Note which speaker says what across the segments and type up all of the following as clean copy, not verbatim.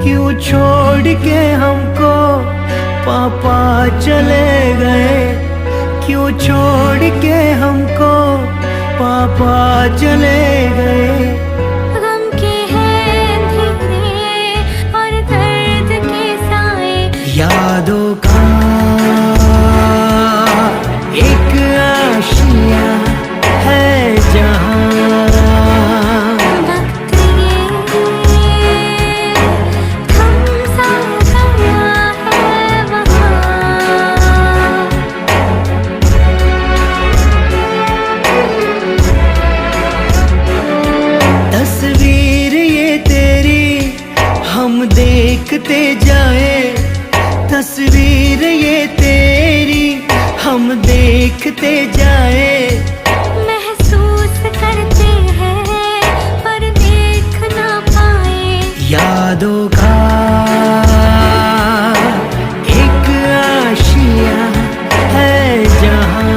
Speaker 1: क्यों छोड़ के हमको पापा चले गए, क्यों छोड़ के हमको पापा चले गए।
Speaker 2: गम के हैं अंधेरे और दर्द के साए,
Speaker 1: यादों का एक आशिया है जहाँ, देखते जाए तस्वीर ये तेरी, हम देखते जाए।
Speaker 2: महसूस करते हैं पर देख ना पाए,
Speaker 1: यादों का एक आशिया है जहाँ,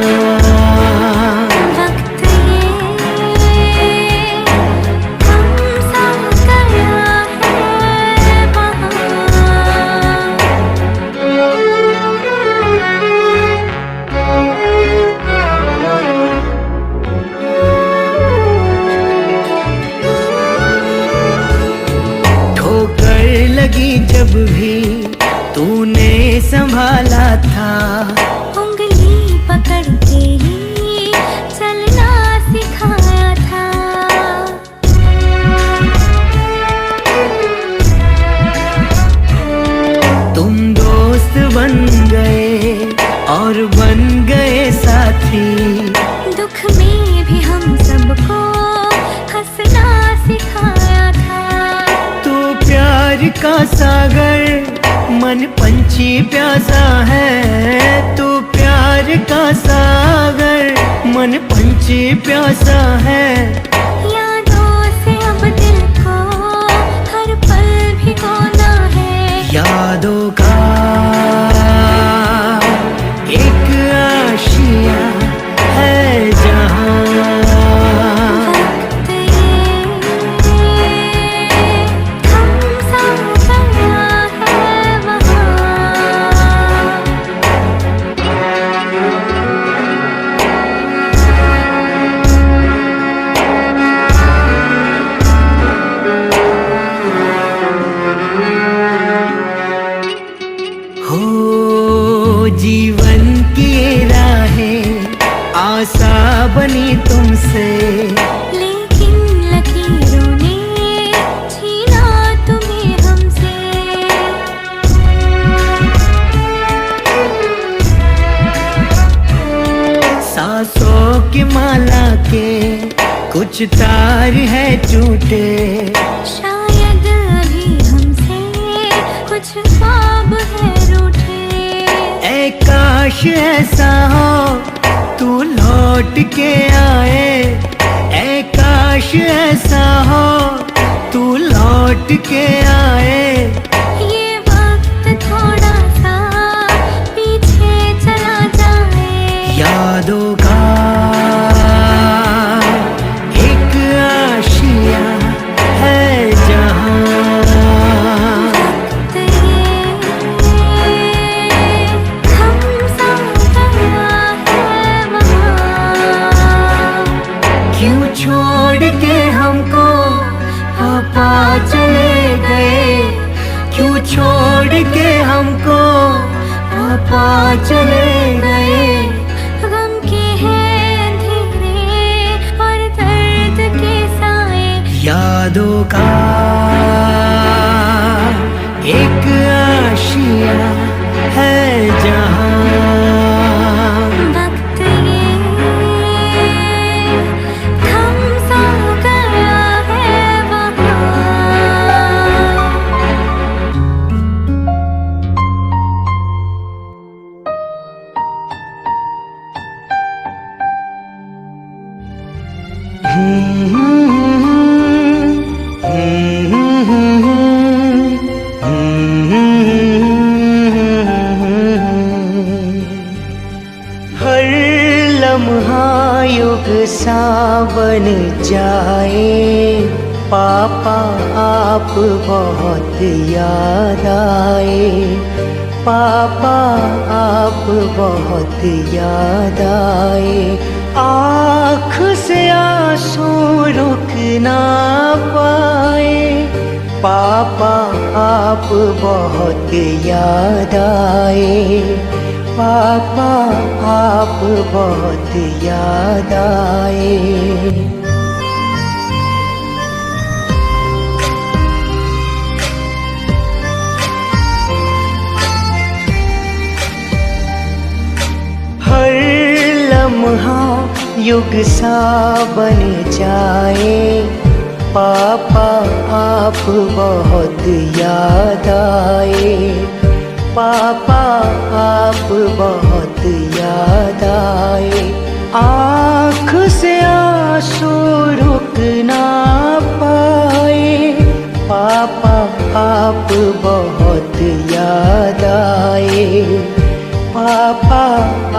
Speaker 1: जब भी तूने संभाला था,
Speaker 2: उंगली पकड़ के ही चलना सिखाया था।
Speaker 1: तुम दोस्त बन गए और बन गए साथी,
Speaker 2: दुख में भी हम सबको हंसना सिखाया था।
Speaker 1: प्यार का सागर मन पंछी प्यासा है, तू प्यार का सागर मन पंछी प्यासा है।
Speaker 2: यादों से अब दिल को हर पल भिगोना है,
Speaker 1: यादों का एक आशिया है जहाँ, जीवन की राहें आशा बनी तुमसे,
Speaker 2: लेकिन लकीरों ने छीना तुम्हें हमसे।
Speaker 1: सांसों की माला के कुछ तार है टूटे,
Speaker 2: शायद अभी हमसे कुछ ख्वाब है रूठे।
Speaker 1: ऐ काश ऐसा हो तू लौट के आए, ऐ काश ऐसा हो तू लौट के आए।
Speaker 2: ये वक्त थोड़ा सा पीछे चला जाए,
Speaker 1: यादों का एक आशिया है जहाँ, क्यों छोड़ के हमको पापा चले गए, पापा चले गए।
Speaker 2: गम के हैं अंधेरे और दर्द के साए,
Speaker 1: यादों का एक आशिया है जहाँ।
Speaker 2: वक्त ये थम सा गया है वहाँ।
Speaker 1: हर लम्हा युग सा बन जाए, पापा आप बहुत याद आए। पापा आप बहुत याद आए। आँख से आंसू रुक ना पाए, पापा आप बहुत याद आए। पापा आप बहुत याद आए। हर लम्हा युग सा बन जाए, पापा आप बहुत याद आए। पापा आप बहुत याद आए। आँख से आंसू रुक ना पाए, पापा आप बहुत याद आए। पापा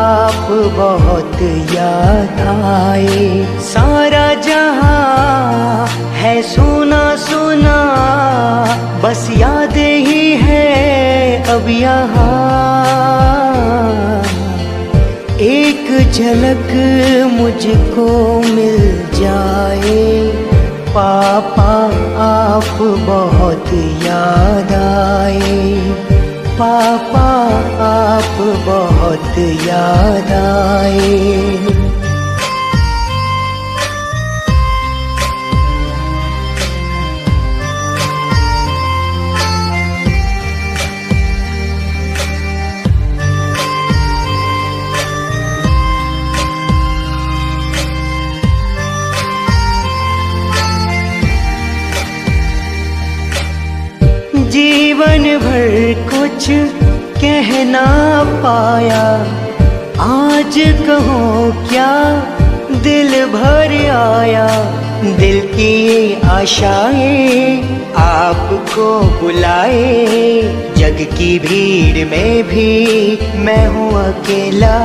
Speaker 1: आप बहुत याद आए। सारा जहां है सुना सुना, बस याद ही है अब यहाँ। एक झलक मुझको मिल जाए, पापा आप बहुत याद आए। पापा आप बहुत याद आए। जीवन भर कुछ कह ना पाया, आज कहो क्या दिल भर आया। दिल की ये आशाएं आपको बुलाए, जग की भीड़ में भी मैं हूँ अकेला।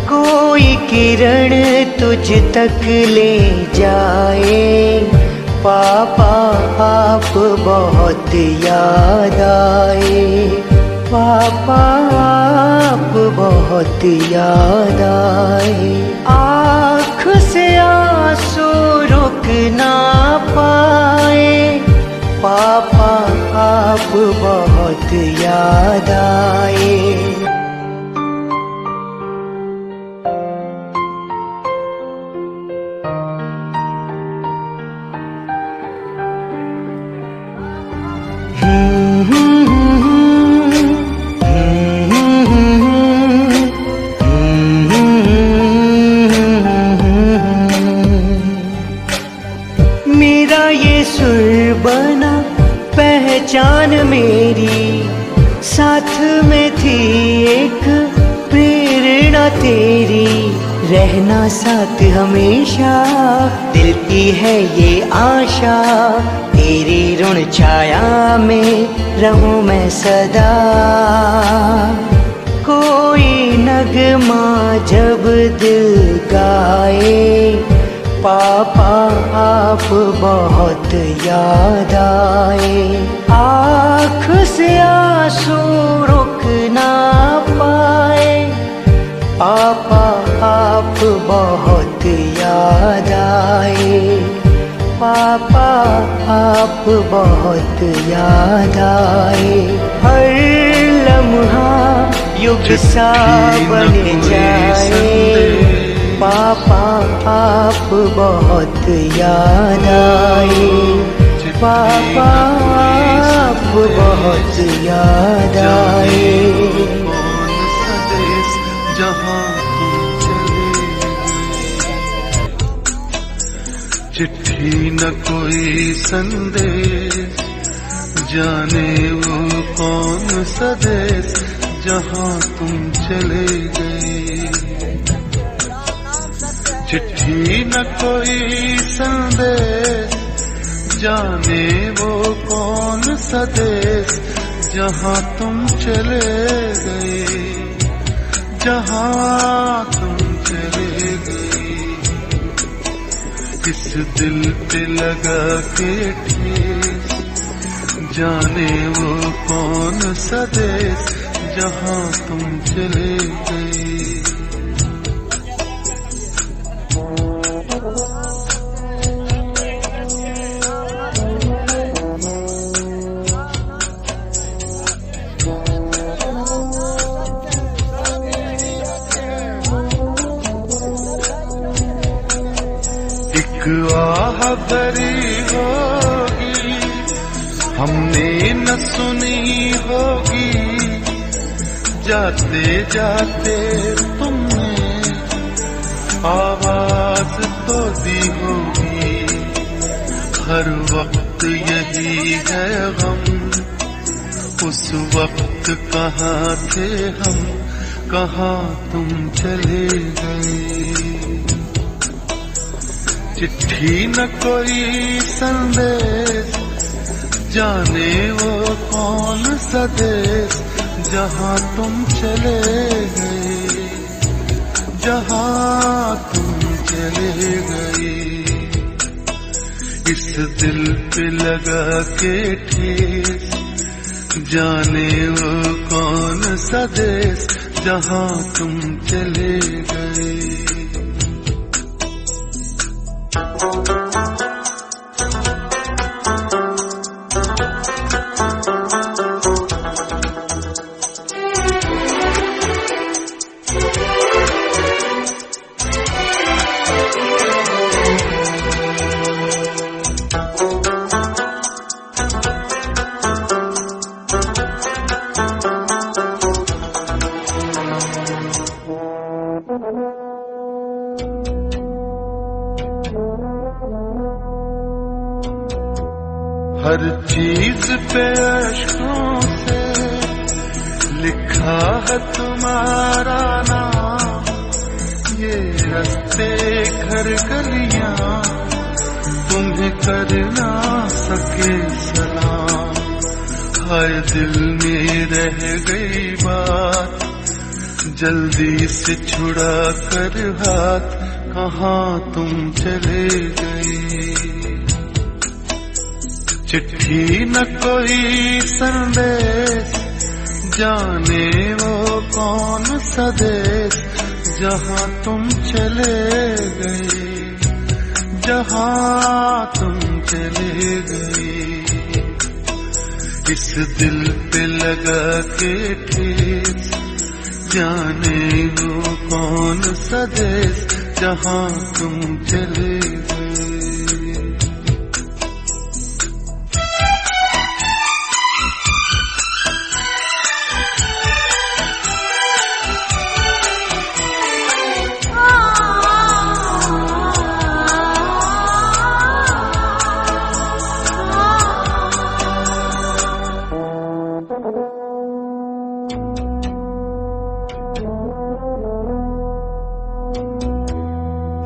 Speaker 1: कोई किरण तुझ तक ले जाए, पापा आप बहुत याद आए। पापा आप बहुत याद आए। आँख से आंसू रुक ना पाए, पापा आप बहुत याद आए। मेरा ये सुर बना पहचान मेरी, साथ में थी एक प्रेरणा तेरी। रहना साथ हमेशा दिल की है ये आशा, तेरी ऋण छाया में रहूं मैं सदा। कोई नगमा जब दिल गाए, पापा आप बहुत याद आए। आँख से आंसू रुक ना पाए, पापा आप बहुत याद आए। पापा आप बहुत याद आए। हर लम्हा सा बन जाए। पापा आप बहुत याद आए, पापा आप बहुत याद आए।
Speaker 3: जहाँ तुम चले गए, चिट्ठी न कोई संदेश, जाने वो कौन सा देश जहाँ तुम चले गए। चिट्ठी न कोई संदेश, जाने वो कौन सा देश जहाँ तुम चले गए, जहाँ तुम चले गए। इस दिल पे लगा के ठेस, जाने वो कौन सा देश जहाँ तुम चले गए। आह भरी होगी हमने न सुनी होगी, जाते जाते तुमने आवाज तो दी होगी। हर वक्त यही है गम, उस वक्त कहाँ थे हम, कहाँ तुम चले गए। चिट्ठी न कोई संदेश, जाने वो कौन सा देश जहाँ तुम चले गए, जहाँ तुम चले गए। इस दिल पे लगा के ठेस, जाने वो कौन सा देश जहाँ तुम चले गए। हर चीज पे अश्कों से लिखा है तुम्हारा नाम, ये रास्ते घर गलियां तुम्हें कर ना सके सलाम। हाय दिल में रह गई बात, जल्दी से छुड़ा कर हाथ, कहाँ तुम चले गए। चिट्ठी न कोई संदेश, जाने वो कौन सा देश जहाँ तुम चले गए, जहाँ तुम चले गए। इस दिल पे लगा के ठेस, जाने वो कौन सा देश जहाँ तुम चले गए।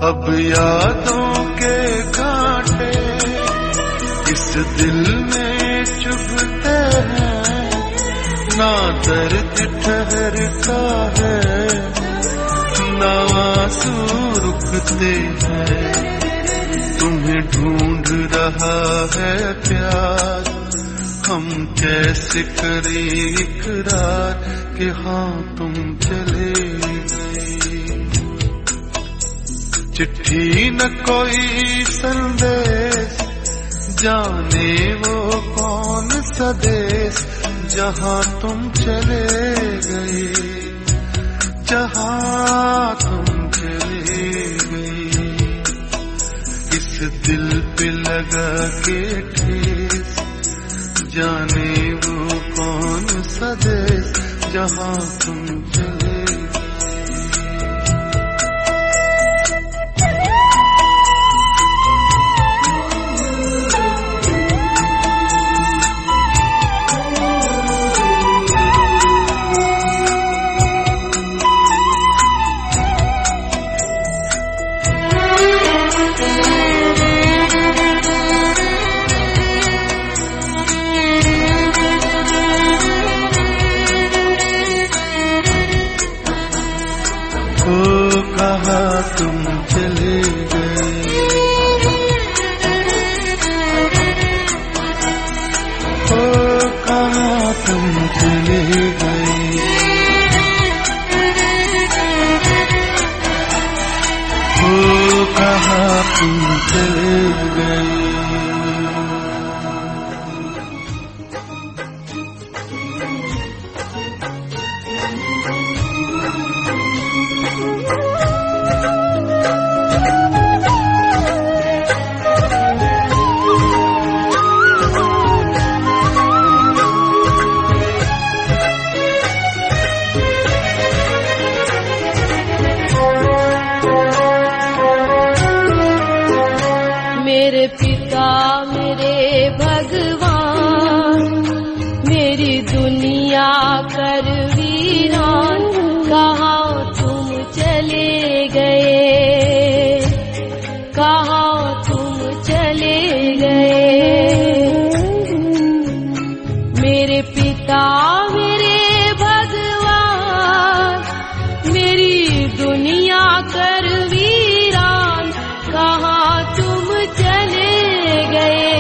Speaker 3: अब यादों के कांटे इस दिल में चुभते हैं, ना दर्द ठहरता है, ना आंसू रुकते हैं। तुम्हें ढूंढ रहा है प्यार, हम कैसे करें इकरार कि हाँ तुम चले गए। चिट्ठी न कोई संदेश, जाने वो कौन सा देश जहाँ तुम चले गए, लगा के ठेस, जाने वो कौन सा देश जहाँ तुम चले। कहाँ तुम चले गए, ओ कहाँ तुम चले गए, ओ कहाँ तुम चले गए।
Speaker 4: मेरे पिता मेरे भगवान, मेरी दुनिया कर वीरान, कहाँ तुम चले गए, कहाँ तुम चले गए। मेरे पिता मेरे भगवान, मेरी दुनिया कर वीरान, कहाँ तुम चले गए,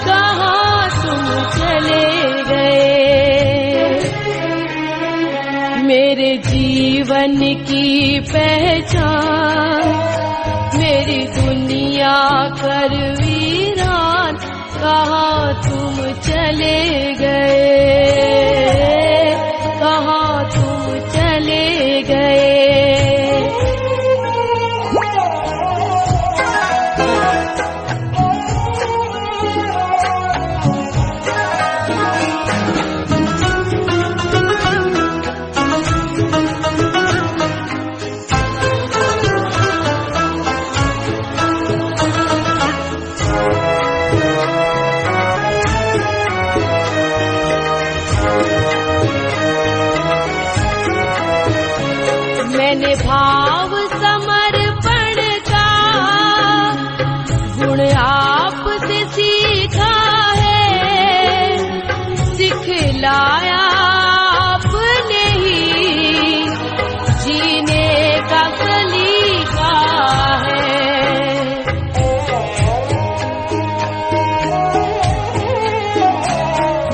Speaker 4: कहाँ तुम चले गए। मेरे जीवन की पहचान, मेरी दुनिया कर वीरान, कहाँ तुम चले गए, कहाँ तुम चले गए। मैंने भाव समर्पण का गुण आपसे सीखा है, सिखलाया आपने ही जीने का सलीका है।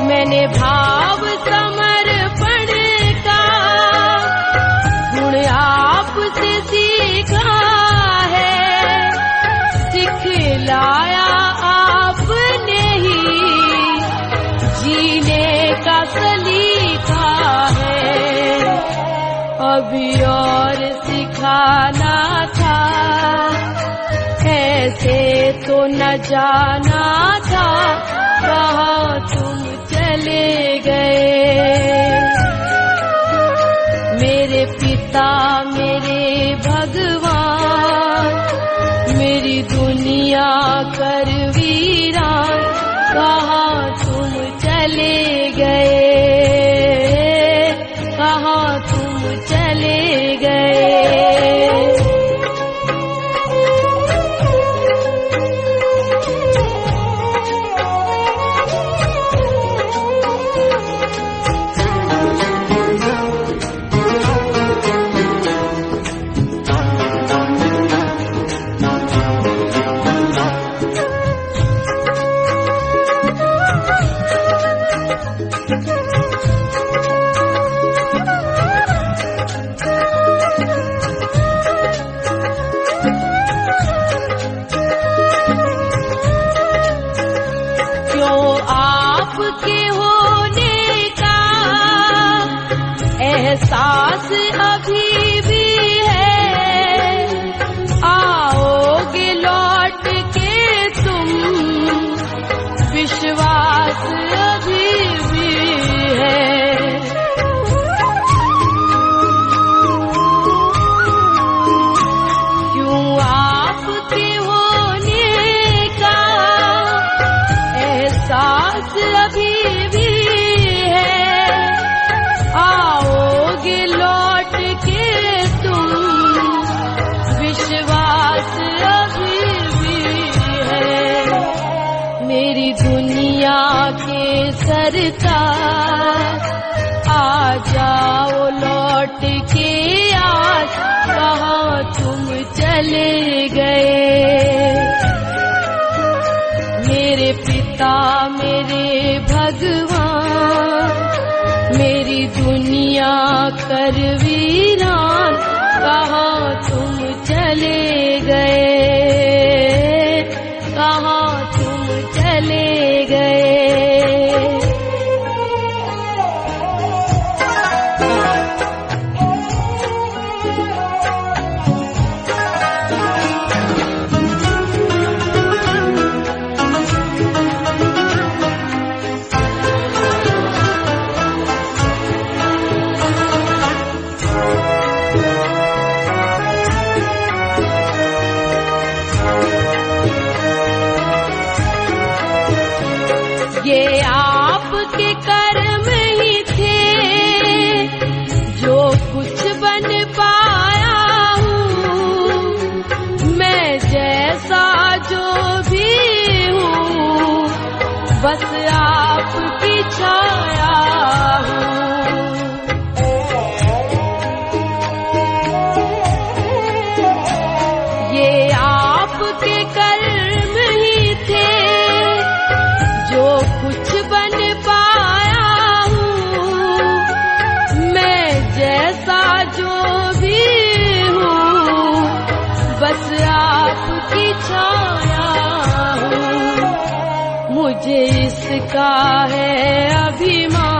Speaker 4: मैंने भाव समर्पण का गुण आपसे सीखा है, सिखलाया आपने ही जीने का सलीका है। अभी और सिखाना था, ऐसे तो न जाना था, कहाँ तुम चले गए। मेरे पिता मेरे भगवान, मेरी दुनिया कर वीरान, कहाँ तुम चले गए, कहाँ तुम चले गए। एहसास अभी भी है, आओगे लौट के सरकार, आ जाओ लौट के आज, कहाँ तुम चले गए। मेरे पिता मेरे भगवान, मेरी दुनिया कर वीरान, कहाँ तुम चले गए, कहाँ तुम चले गए। ये आपके कर्म ही थे जो कुछ बन पाया हूँ, मैं जैसा जो भी हूँ बस आपकी छाया हूँ। ये आपके कर्म ही थे जो कुछ बन पाया हूँ, मैं जैसा जो भी हूँ बस आपकी छाया हूँ। मुझे इसका है अभिमान,